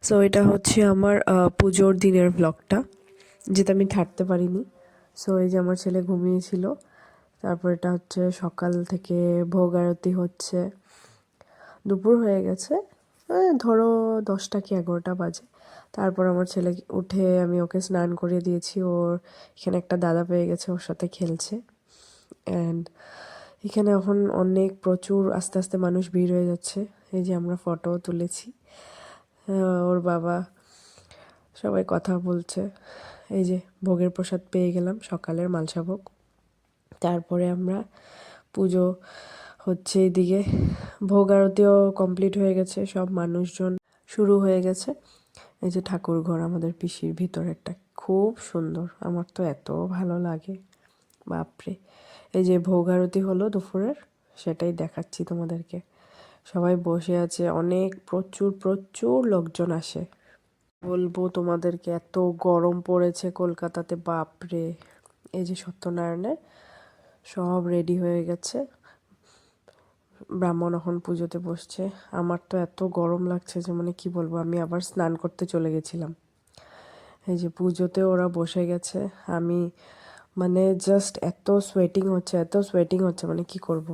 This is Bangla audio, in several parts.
সো এটা হচ্ছে আমার পুজোর দিনের ব্লগটা, যেটা আমি ছাড়তে পারিনি। সো এই যে আমার ছেলে ঘুমিয়েছিল, তারপর এটা হচ্ছে সকাল থেকে ভোগ আরতি হচ্ছে, দুপুর হয়ে গেছে, ধরো 10টা কি 11টা বাজে। তারপর আমার ছেলে উঠে আমি ওকে স্নান করিয়ে দিয়েছি। ওর এখানে একটা দাদা পেয়ে গেছে, ওর সাথে খেলছে। অ্যান্ড এখানে এখন অনেক প্রচুর আস্তে আস্তে মানুষ ভিড় হয়ে যাচ্ছে। এই যে আমরা ফটো তুলেছি, ওর বাবা, সবাই কথা বলছে। এই যে ভোগের প্রসাদ পেয়ে গেলাম, সকালের মালসা ভোগ। তারপরে আমরা পুজো হচ্ছে, এইদিকে ভোগ আরতিও কমপ্লিট হয়ে গেছে, সব মানুষজন শুরু হয়ে গেছে। এই যে ঠাকুর ঘর আমাদের পিসির ভিতরেরটা খুব সুন্দর, আমার তো এত ভালো লাগে, বাপরে। এই যে ভোগ আরতি হলো দুপুরের, সেটাই দেখাচ্ছি তোমাদেরকে। সবাই বসে আছে, অনেক প্রচুর প্রচুর লোকজন আসে। বলবো তোমাদেরকে, এত গরম পড়েছে কলকাতাতে, বাপরে। এই যে সত্যনারায়ণের সব রেডি হয়ে গেছে, ব্রাহ্মণ এখন পুজোতে বসছে। আমার তো এত গরম লাগছে যে মানে কি বলবো, আমি আবার স্নান করতে চলে গেছিলাম। এই যে পুজোতে ওরা বসে গেছে, আমি মানে জাস্ট এত সোয়েটিং হচ্ছে, এত সোয়েটিং হচ্ছে, মানে কি করব।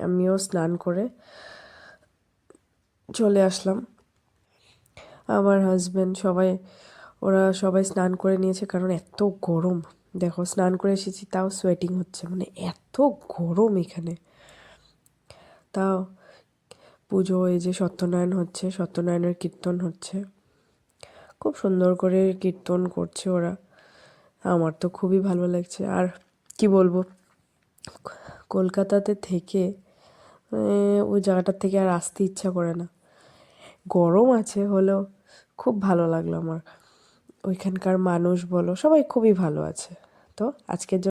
আমিও স্নান করে চলে আসলাম। আমার হাজব্যান্ড সবাই, ওরা সবাই স্নান করে নিয়েছে, কারণ এত গরম। দেখো, স্নান করে এসেছি তাও সোয়েটিং হচ্ছে, মানে এত গরম এখানে। তাও পুজো, এই যে সত্যনারায়ণ হচ্ছে, সত্যনারায়ণের কীর্তন হচ্ছে, খুব সুন্দর করে কীর্তন করছে ওরা। আমার তো খুবই ভালো লাগছে। আর কি বলবো, কলকাতাতে থেকে ওই জায়গাটার থেকে আর আসতে ইচ্ছা করে না। গরম আছে হলেও খুব ভালো লাগলো আমার। ওইখানকার মানুষ বলো, সবাই খুবই ভালো আছে। তো আজকের